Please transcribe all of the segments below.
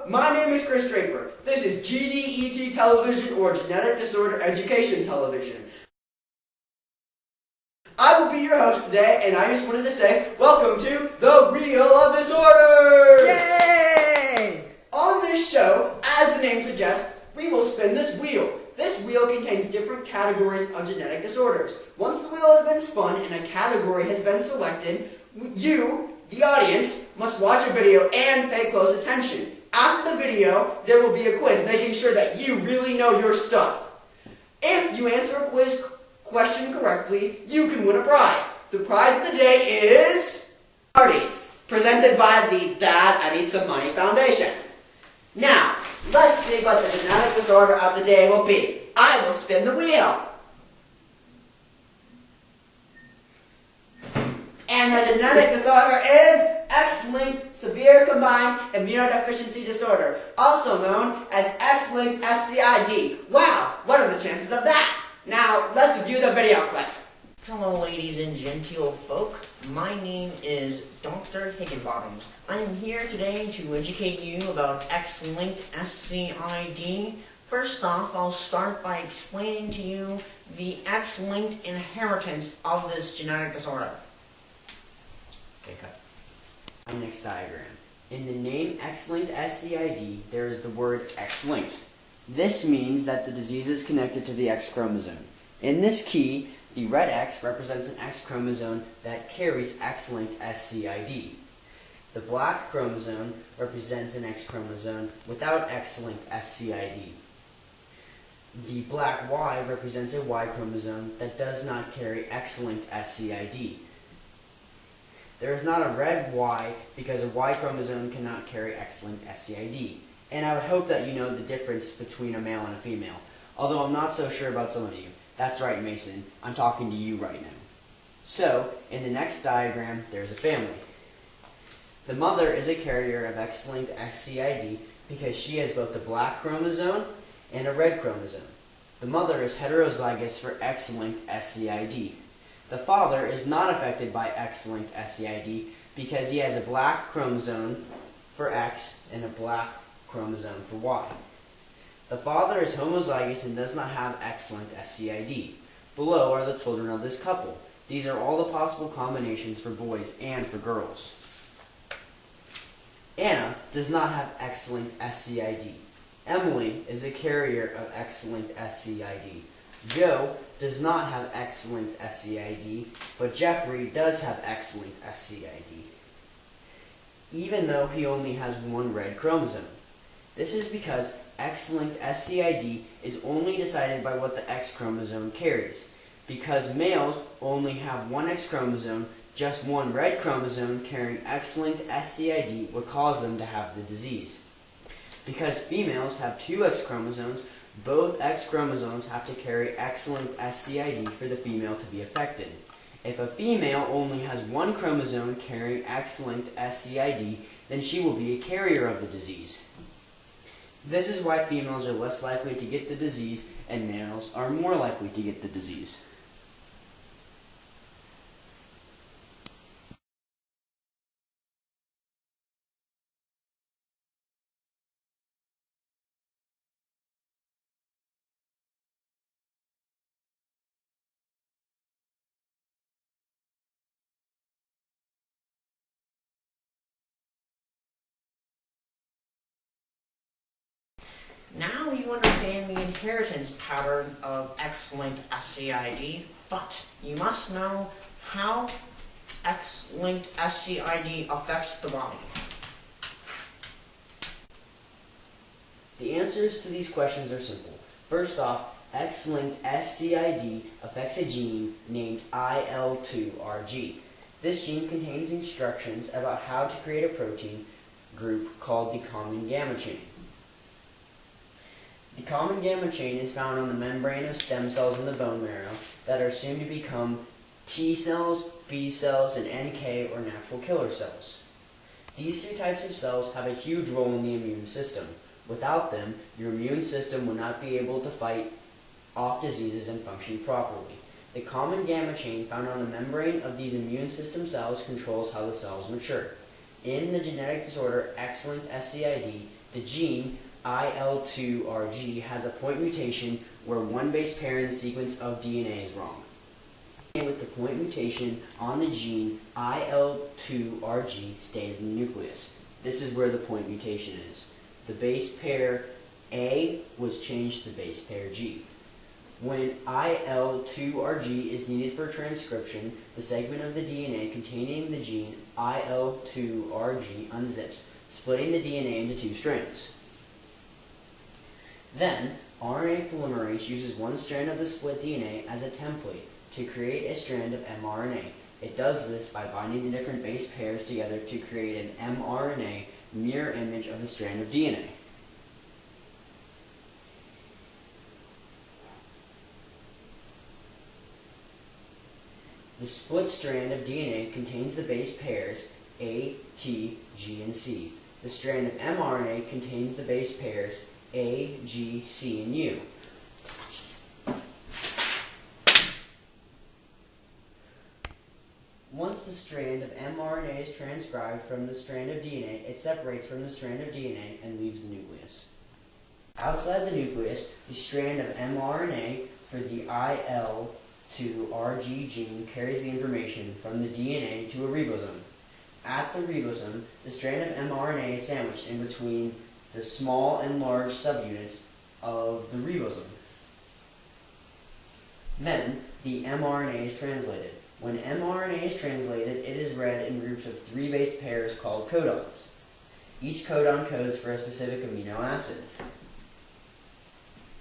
my name is Chris Draper. This is GDET Television, or Genetic Disorder Education Television. I will be your host today, and I just wanted to say, welcome to the Wheel of Disorders! Yay! On this show, as the name suggests, we will spin this wheel. This wheel contains different categories of genetic disorders. Once the wheel has been spun and a category has been selected, you, the audience, must watch a video and pay close attention. After the video, there will be a quiz making sure that you really know your stuff. If you answer a quiz question correctly, you can win a prize. The prize of the day is Parties, presented by the Dad, I Need Some Money Foundation. Now, let's see what the genetic disorder of the day will be. I will spin the wheel. And the genetic disorder is X-linked severe combined immunodeficiency disorder, also known as X-linked SCID. Wow, what are the chances of that? Now, let's view the video clip. Hello, ladies and genteel folk. My name is Dr. Higginbottoms. I am here today to educate you about X-linked SCID. First off, I'll start by explaining to you the X-linked inheritance of this genetic disorder. Okay, cut. My next diagram. In the name X-linked SCID, there is the word X-linked. This means that the disease is connected to the X chromosome. In this key, the red X represents an X chromosome that carries X-linked SCID. The black chromosome represents an X chromosome without X-linked SCID. The black Y represents a Y chromosome that does not carry X-linked SCID. There is not a red Y because a Y chromosome cannot carry X-linked SCID. And I would hope that you know the difference between a male and a female, although I'm not so sure about some of you. That's right, Mason. I'm talking to you right now. So, in the next diagram, there's a family. The mother is a carrier of X-linked SCID because she has both the black chromosome and a red chromosome. The mother is heterozygous for X-linked SCID. The father is not affected by X-linked SCID because he has a black chromosome for X and a black chromosome for Y. The father is homozygous and does not have X-linked SCID. Below are the children of this couple. These are all the possible combinations for boys and for girls. Anna does not have X-linked SCID. Emily is a carrier of X-linked SCID. Joe does not have X-linked SCID, but Jeffrey does have X-linked SCID, even though he only has one red chromosome. This is because X-linked SCID is only decided by what the X chromosome carries. Because males only have one X chromosome, just one red chromosome carrying X-linked SCID would cause them to have the disease. Because females have two X chromosomes, both X chromosomes have to carry X-linked SCID for the female to be affected. If a female only has one chromosome carrying X-linked SCID, then she will be a carrier of the disease. This is why females are less likely to get the disease and males are more likely to get the disease. Now you understand the inheritance pattern of X-linked SCID, but you must know how X-linked SCID affects the body. The answers to these questions are simple. First off, X-linked SCID affects a gene named IL2RG. This gene contains instructions about how to create a protein group called the common gamma chain. The common gamma chain is found on the membrane of stem cells in the bone marrow that are soon to become T cells, B cells, and NK or natural killer cells. These two types of cells have a huge role in the immune system. Without them, your immune system will not be able to fight off diseases and function properly. The common gamma chain found on the membrane of these immune system cells controls how the cells mature. In the genetic disorder X-linked SCID, the gene IL2RG has a point mutation where one base pair in the sequence of DNA is wrong. With the point mutation on the gene IL2RG stays in the nucleus. This is where the point mutation is. The base pair A was changed to base pair G. When IL2RG is needed for transcription, the segment of the DNA containing the gene IL2RG unzips, splitting the DNA into two strands. Then, RNA polymerase uses one strand of the split DNA as a template to create a strand of mRNA. It does this by binding the different base pairs together to create an mRNA mirror image of the strand of DNA. The split strand of DNA contains the base pairs A, T, G, and C. The strand of mRNA contains the base pairs A, G, C, and U. Once the strand of mRNA is transcribed from the strand of DNA, it separates from the strand of DNA and leaves the nucleus. Outside the nucleus, the strand of mRNA for the IL2RG gene carries the information from the DNA to a ribosome. At the ribosome, the strand of mRNA is sandwiched in between the small and large subunits of the ribosome. Then, the mRNA is translated. When mRNA is translated, it is read in groups of 3 base pairs called codons. Each codon codes for a specific amino acid.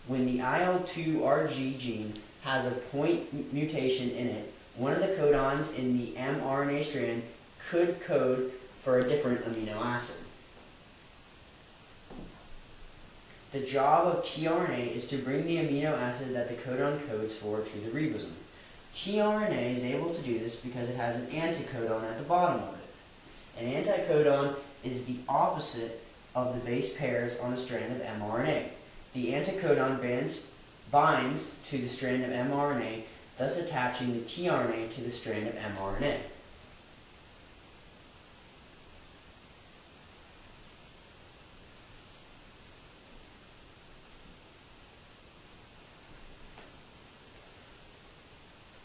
When the IL2RG gene has a point mutation in it, one of the codons in the mRNA strand could code for a different amino acid. The job of tRNA is to bring the amino acid that the codon codes for to the ribosome. tRNA is able to do this because it has an anticodon at the bottom of it. An anticodon is the opposite of the base pairs on a strand of mRNA. The anticodon binds to the strand of mRNA, thus attaching the tRNA to the strand of mRNA.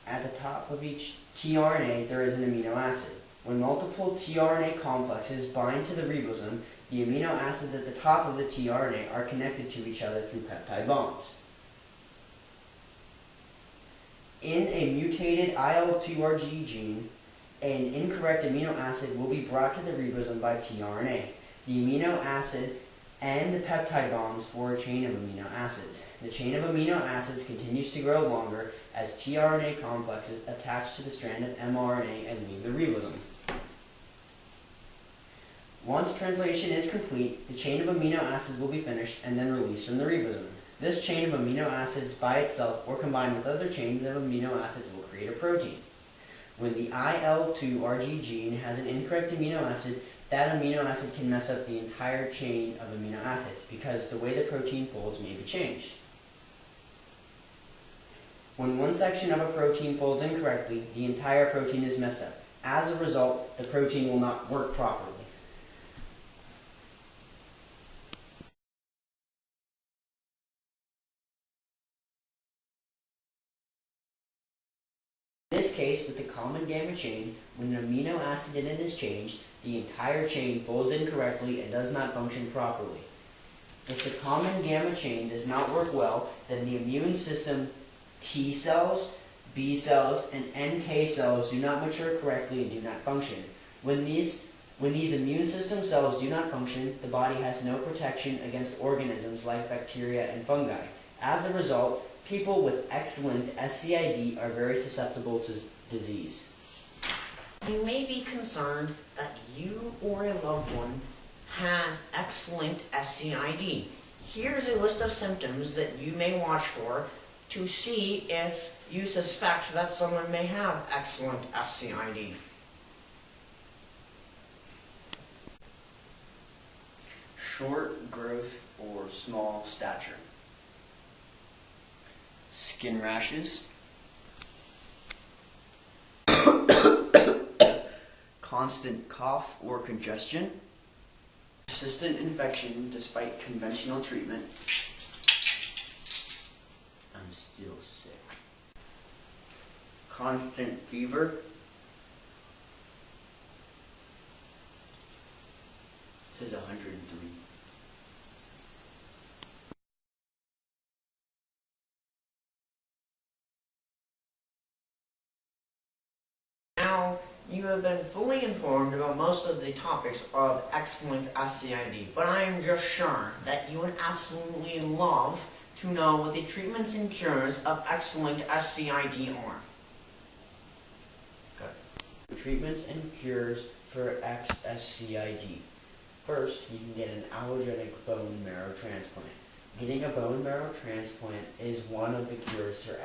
At the top of each tRNA, there is an amino acid. When multiple tRNA complexes bind to the ribosome, the amino acids at the top of the tRNA are connected to each other through peptide bonds. In a mutated IL2RG gene, an incorrect amino acid will be brought to the ribosome by tRNA. The amino acid and the peptide bonds form a chain of amino acids. The chain of amino acids continues to grow longer as tRNA complexes attach to the strand of mRNA and leave the ribosome. Once translation is complete, the chain of amino acids will be finished and then released from the ribosome. This chain of amino acids by itself or combined with other chains of amino acids will create a protein. When the IL2RG gene has an incorrect amino acid, that amino acid can mess up the entire chain of amino acids because the way the protein folds may be changed. When one section of a protein folds incorrectly, the entire protein is messed up. As a result, the protein will not work properly. In this case, with the common gamma chain, when an amino acid in it is changed, the entire chain folds incorrectly and does not function properly. If the common gamma chain does not work well, then the immune system T cells, B cells, and NK cells do not mature correctly and do not function. When these immune system cells do not function, the body has no protection against organisms like bacteria and fungi. As a result, people with X-linked SCID are very susceptible to disease. You may be concerned that you or a loved one has X-linked SCID. Here's a list of symptoms that you may watch for to see if you suspect that someone may have X-linked SCID. Short growth or small stature. Skin rashes. constant cough or congestion, persistent infection despite conventional treatment, I'm still sick. constant fever, it says 103. Now, you have been fully informed about most of the topics of X-linked SCID, but I am just sure that you would absolutely love to know what the treatments and cures of X-linked SCID are. Treatments and cures for XSCID. First, you can get an allogeneic bone marrow transplant. Getting a bone marrow transplant is one of the cures for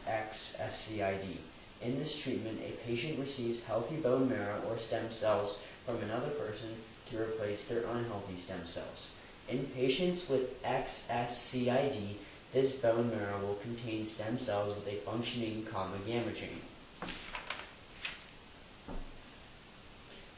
XSCID. In this treatment, a patient receives healthy bone marrow or stem cells from another person to replace their unhealthy stem cells. In patients with XSCID, this bone marrow will contain stem cells with a functioning gamma chain.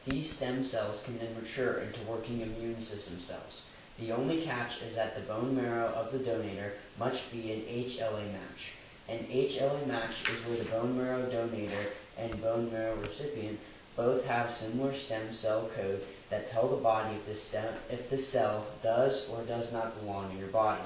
These stem cells can then mature into working immune system cells. The only catch is that the bone marrow of the donator must be an HLA match. An HLA match is where the bone marrow donator and bone marrow recipient both have similar stem cell codes that tell the body if the cell does or does not belong in your body.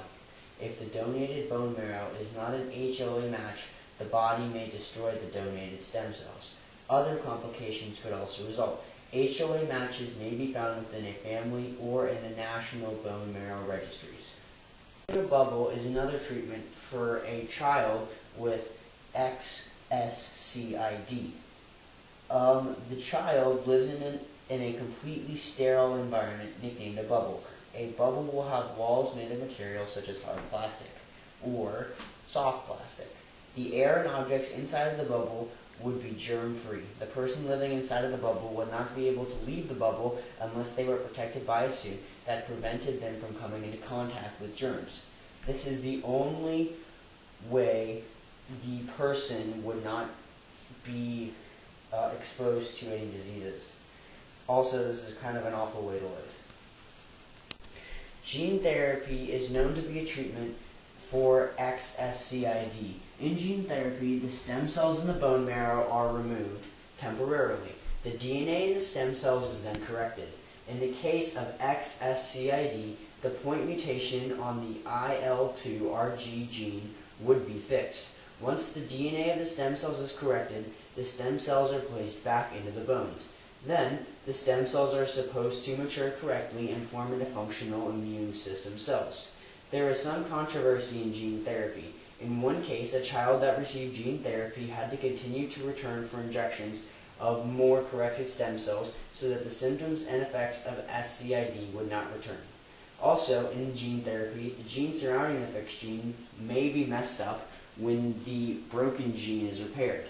If the donated bone marrow is not an HLA match, the body may destroy the donated stem cells. Other complications could also result. HLA matches may be found within a family or in the national bone marrow registries. A bubble is another treatment for a child with XSCID. The child lives in a completely sterile environment nicknamed a bubble. A bubble will have walls made of material such as hard plastic or soft plastic. The air and objects inside of the bubble would be germ-free. The person living inside of the bubble would not be able to leave the bubble unless they were protected by a suit that prevented them from coming into contact with germs. This is the only way the person would not be exposed to any diseases. Also, this is kind of an awful way to live. Gene therapy is known to be a treatment for XSCID. In gene therapy, the stem cells in the bone marrow are removed temporarily. The DNA in the stem cells is then corrected. In the case of XSCID, the point mutation on the IL-2RG gene would be fixed. Once the DNA of the stem cells is corrected, the stem cells are placed back into the bones. Then, the stem cells are supposed to mature correctly and form into functional immune system cells. There is some controversy in gene therapy. In one case, a child that received gene therapy had to continue to return for injections of more corrected stem cells so that the symptoms and effects of SCID would not return. Also, in gene therapy, the gene surrounding the fixed gene may be messed up when the broken gene is repaired.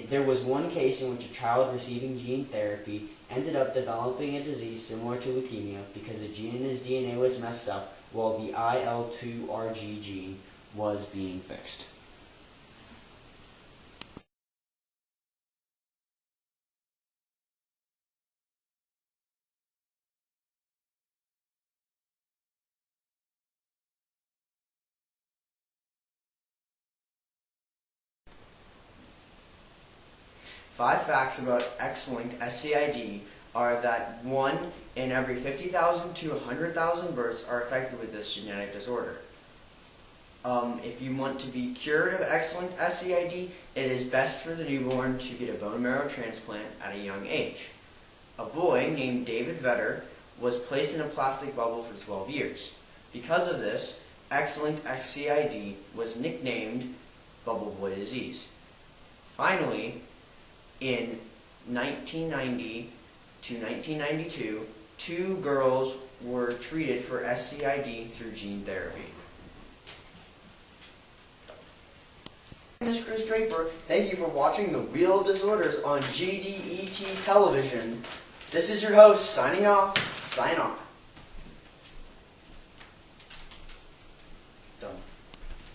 There was one case in which a child receiving gene therapy ended up developing a disease similar to leukemia because a gene in his DNA was messed up while the IL-2RG gene was being fixed. Five facts about X-linked SCID are that 1 in every 50,000 to 100,000 births are affected with this genetic disorder. If you want to be cured of X-linked SCID, it is best for the newborn to get a bone marrow transplant at a young age. A boy named David Vetter was placed in a plastic bubble for 12 years. Because of this, X-linked SCID was nicknamed Bubble Boy disease. Finally, in 1990 to 1992, 2 girls were treated for SCID through gene therapy. This is Chris Draper. Thank you for watching The Wheel of Disorders on GDET Television. This is your host, signing off. Sign off.